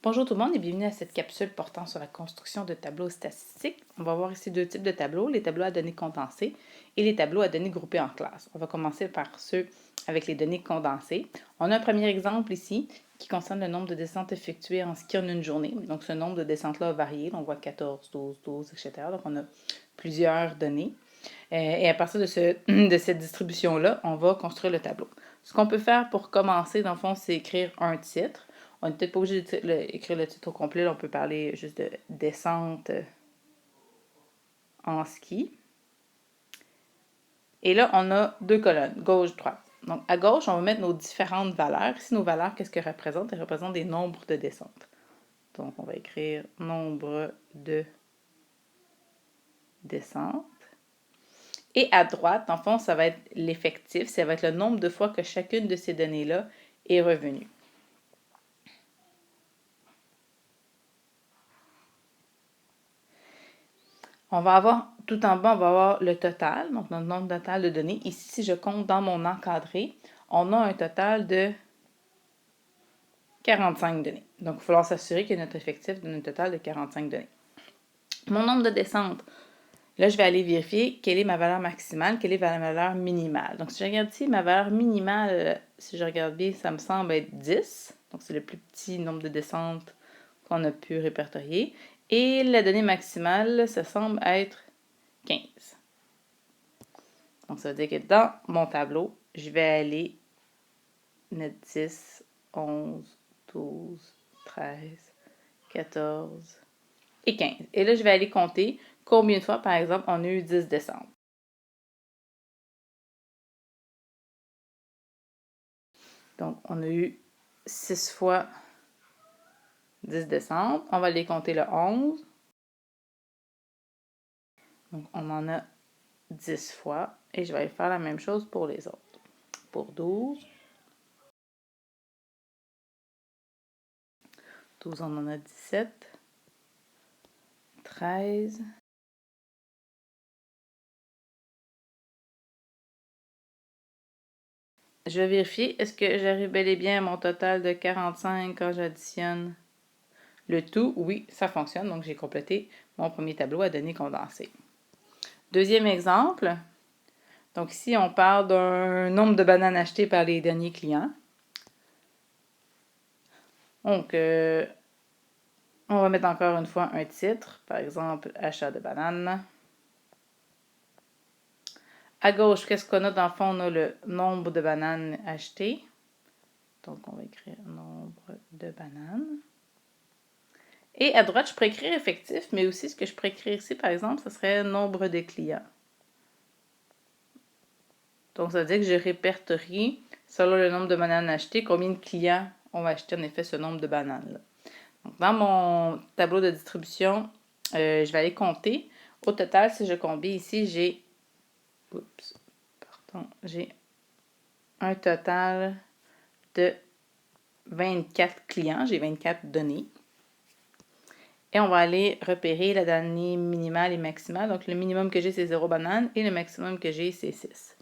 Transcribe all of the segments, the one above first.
Bonjour tout le monde et bienvenue à cette capsule portant sur la construction de tableaux statistiques. On va voir ici deux types de tableaux, les tableaux à données condensées et les tableaux à données groupées en classes. On va commencer par ceux avec les données condensées. On a un premier exemple ici qui concerne le nombre de descentes effectuées en ski en une journée. Donc ce nombre de descentes-là a varié. On voit 14, 12, 12, etc. Donc on a plusieurs données. Et à partir de cette distribution-là, on va construire le tableau. Ce qu'on peut faire pour commencer, dans le fond, c'est écrire un titre. On n'est peut-être pas obligé d'écrire le titre au complet. Là, on peut parler juste de descente en ski. Et là, on a deux colonnes, gauche, droite. Donc, à gauche, on va mettre nos différentes valeurs. Ici, nos valeurs, qu'est-ce qu'elles représentent? Elles représentent des nombres de descentes. Donc, on va écrire nombre de descentes. Et à droite, en fond, ça va être l'effectif. Ça va être le nombre de fois que chacune de ces données-là est revenue. On va avoir, tout en bas, on va avoir le total, donc notre nombre total de données. Ici, si je compte dans mon encadré, on a un total de 45 données. Donc, il va falloir s'assurer que notre effectif donne un total de 45 données. Mon nombre de descentes, là, je vais aller vérifier quelle est ma valeur maximale, quelle est ma valeur minimale. Donc, si je regarde ici, ma valeur minimale, si je regarde bien, ça me semble être 10. Donc, c'est le plus petit nombre de descentes qu'on a pu répertorier. Et la donnée maximale, ça semble être 15. Donc, ça veut dire que dans mon tableau, je vais aller mettre 10, 11, 12, 13, 14 et 15. Et là, je vais aller compter combien de fois, par exemple, on a eu 10 descentes. Donc, on a eu 6 fois 10 descentes. On va les compter le 11. Donc, on en a 10 fois. Et je vais faire la même chose pour les autres. Pour 12. 12, on en a 17. 13. Je vais vérifier, est-ce que j'arrive bel et bien à mon total de 45 quand j'additionne le tout? Oui, ça fonctionne. Donc, j'ai complété mon premier tableau à données condensées. Deuxième exemple. Donc, ici, on parle d'un nombre de bananes achetées par les derniers clients. Donc, on va mettre encore une fois un titre. Par exemple, achat de bananes. À gauche, qu'est-ce qu'on a dans le fond? On a le nombre de bananes achetées. Donc, on va écrire nombre de bananes. Et à droite, je pourrais écrire effectif, mais aussi ce que je pourrais écrire ici, par exemple, ce serait nombre de clients. Donc, ça veut dire que je répertorie, selon le nombre de bananes achetées, combien de clients ont acheté en effet ce nombre de bananes-là. Donc, dans mon tableau de distribution, je vais aller compter. Au total, si je combine ici, j'ai un total de 24 clients. J'ai 24 données. Et on va aller repérer la donnée minimale et maximale. Donc, le minimum que j'ai, c'est 0 banane et le maximum que j'ai, c'est 6.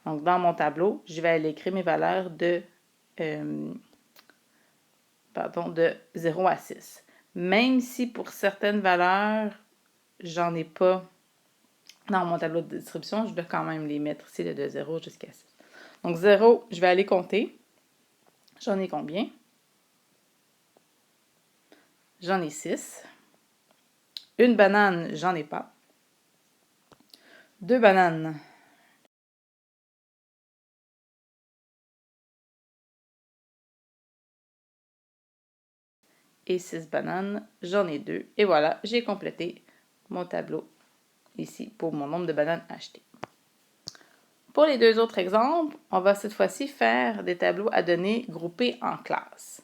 Donc, dans mon tableau, je vais aller écrire mes valeurs de 0 à 6. Même si pour certaines valeurs, j'en ai pas dans mon tableau de distribution, je dois quand même les mettre ici de 0 jusqu'à 6. Donc, 0, je vais aller compter. J'en ai combien? J'en ai 6. Une banane, j'en ai pas. 2 bananes. Et 6 bananes, j'en ai 2. Et voilà, j'ai complété mon tableau ici pour mon nombre de bananes achetées. Pour les deux autres exemples, on va cette fois-ci faire des tableaux à données groupés en classes.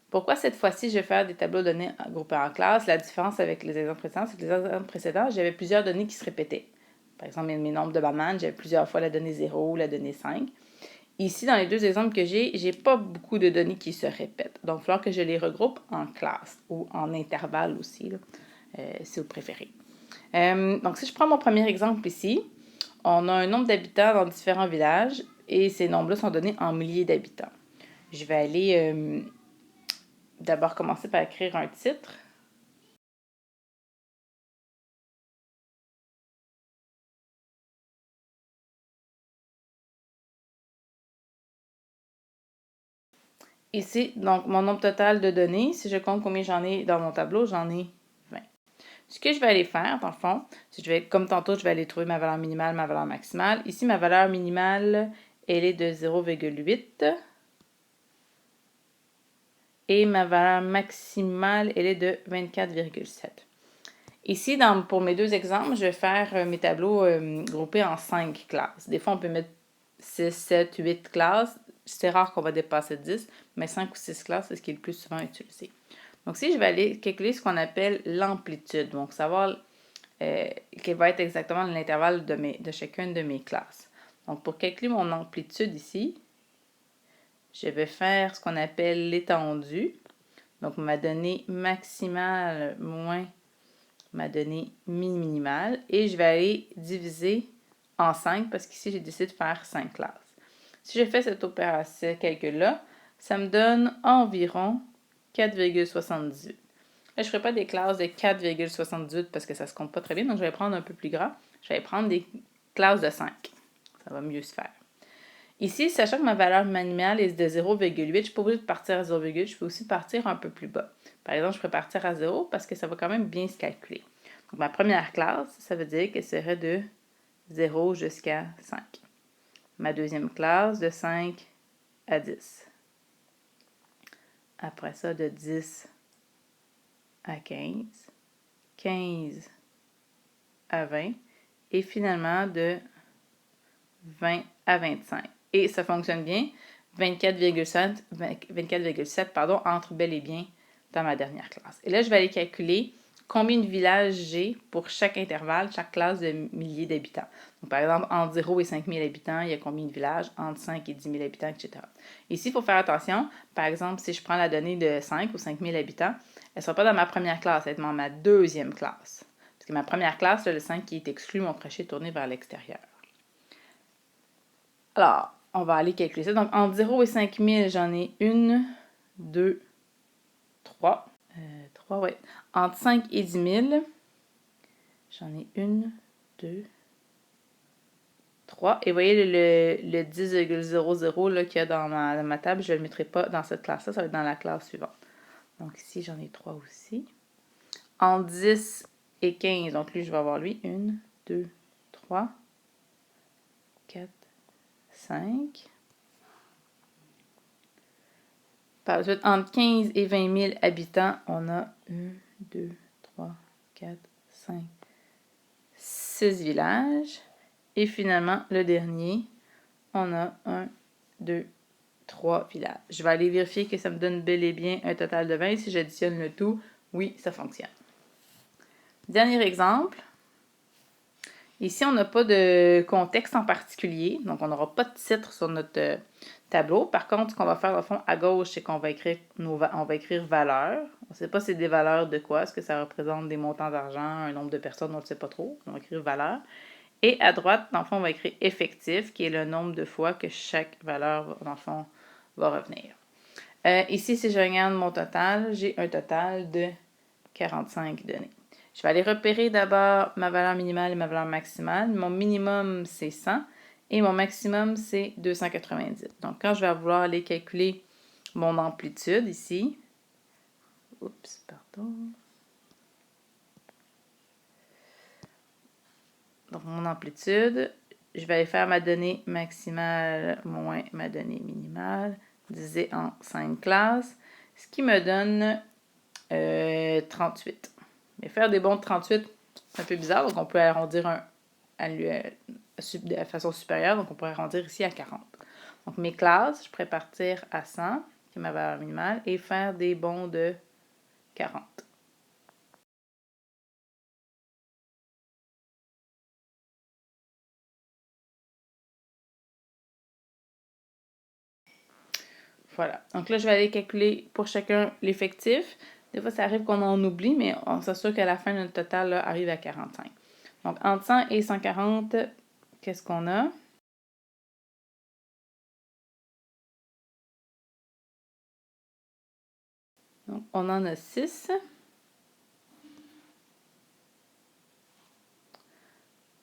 Pourquoi cette fois-ci je vais faire des tableaux de données groupés en classes? La différence avec les exemples précédents, c'est que les exemples précédents, j'avais plusieurs données qui se répétaient. Par exemple, mes nombres de bananes, j'avais plusieurs fois la donnée 0, la donnée 5. Ici, dans les deux exemples que j'ai pas beaucoup de données qui se répètent. Donc, il va falloir que je les regroupe en classes ou en intervalles aussi, là, si vous préférez. Donc, si je prends mon premier exemple ici, on a un nombre d'habitants dans différents villages et ces nombres-là sont donnés en milliers d'habitants. Je vais aller d'abord commencer par écrire un titre. Ici, donc, mon nombre total de données, si je compte combien j'en ai dans mon tableau, j'en ai 20. Ce que je vais aller faire, dans le fond, c'est que comme tantôt, je vais aller trouver ma valeur minimale, ma valeur maximale. Ici, ma valeur minimale, elle est de 0,8. Et ma valeur maximale, elle est de 24,7. Ici, pour mes deux exemples, je vais faire mes tableaux groupés en 5 classes. Des fois, on peut mettre 6, 7, 8 classes. C'est rare qu'on va dépasser 10, mais 5 ou 6 classes, c'est ce qui est le plus souvent utilisé. Donc, si je vais aller calculer ce qu'on appelle l'amplitude, donc savoir quel va être exactement l'intervalle de chacune de mes classes. Donc, pour calculer mon amplitude ici, je vais faire ce qu'on appelle l'étendue. Donc, ma donnée maximale moins ma donnée minimale. Et je vais aller diviser en 5 parce qu'ici, j'ai décidé de faire 5 classes. Si je fais cette opération, ce calcul-là, ça me donne environ 4,78. Là, je ne ferai pas des classes de 4,78 parce que ça ne se compte pas très bien. Donc, je vais prendre un peu plus grand. Je vais prendre des classes de 5. Ça va mieux se faire. Ici, sachant que ma valeur minimale est de 0,8, je ne suis pas obligée de partir à 0,8, je peux aussi partir un peu plus bas. Par exemple, je pourrais partir à 0 parce que ça va quand même bien se calculer. Donc, ma première classe, ça veut dire qu'elle serait de 0 jusqu'à 5. Ma deuxième classe, de 5 à 10. Après ça, de 10 à 15. 15 à 20. Et finalement, de 20 à 25. Et ça fonctionne bien. 24,7 entre bel et bien dans ma dernière classe. Et là, je vais aller calculer combien de villages j'ai pour chaque intervalle, chaque classe de milliers d'habitants. Donc, par exemple, entre 0 et 5 000 habitants, il y a combien de villages? Entre 5 et 10 000 habitants, etc. Ici, il faut faire attention. Par exemple, si je prends la donnée de 5 ou 5 000 habitants, elle ne sera pas dans ma première classe, elle va être dans ma deuxième classe. Parce que ma première classe, là, le 5 qui est exclu, mon crochet est tourné vers l'extérieur. Alors, on va aller calculer ça. Donc, entre 0 et 5 000, j'en ai 1, 2, 3. 3, ouais. Entre 5 et 10 000, j'en ai 1, 2, 3. Et vous voyez le 10,00 qu'il y a dans ma table, je ne le mettrai pas dans cette classe-là, ça va être dans la classe suivante. Donc, ici, j'en ai 3 aussi. Entre 10 et 15, donc lui, je vais avoir lui 1, 2, 3, 4, 5. Par la suite, entre 15 et 20 000 habitants, on a 1, 2, 3, 4, 5, 6 villages. Et finalement, le dernier, on a 1, 2, 3 villages. Je vais aller vérifier que ça me donne bel et bien un total de 20. Si j'additionne le tout, oui, ça fonctionne. Dernier exemple. Ici, on n'a pas de contexte en particulier, donc on n'aura pas de titre sur notre tableau. Par contre, ce qu'on va faire au fond à gauche, c'est qu'on va écrire valeurs. On ne sait pas c'est des valeurs de quoi, est-ce que ça représente des montants d'argent, un nombre de personnes, on ne le sait pas trop. On va écrire valeurs. Et à droite, dans le fond, on va écrire effectif, qui est le nombre de fois que chaque valeur, dans le fond, va revenir. Ici, si je regarde mon total, j'ai un total de 45 données. Je vais aller repérer d'abord ma valeur minimale et ma valeur maximale. Mon minimum, c'est 100 et mon maximum, c'est 290. Donc, quand je vais vouloir aller calculer mon amplitude ici, Donc, mon amplitude, je vais aller faire ma donnée maximale moins ma donnée minimale, divisé en 5 classes, ce qui me donne 38. Mais faire des bons de 38, c'est un peu bizarre, donc on peut arrondir de façon supérieure, donc on pourrait arrondir ici à 40. Donc mes classes, je pourrais partir à 100, qui est ma valeur minimale, et faire des bons de 40. Voilà. Donc là, je vais aller calculer pour chacun l'effectif. Des fois, ça arrive qu'on en oublie, mais on s'assure qu'à la fin, notre total là, arrive à 45. Donc, entre 100 et 140, qu'est-ce qu'on a? Donc, on en a 6.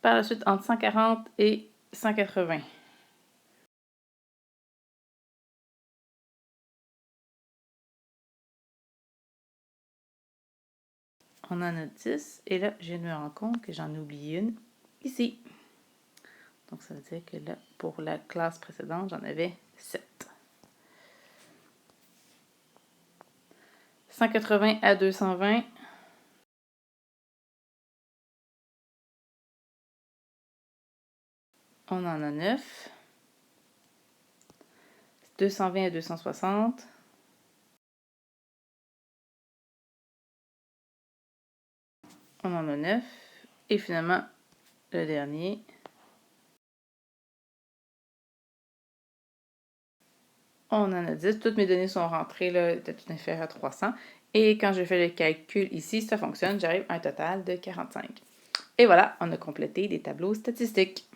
Par la suite, entre 140 et 180. On en a 10. Et là, je me rends compte que j'en ai oublié une ici. Donc, ça veut dire que là, pour la classe précédente, j'en avais 7. 180 à 220. On en a 9. 220 à 260. On en a 9. Et finalement, le dernier. On en a 10. Toutes mes données sont rentrées, là, de tout inférieur à 300. Et quand je fais le calcul ici, ça fonctionne. J'arrive à un total de 45. Et voilà, on a complété les tableaux statistiques.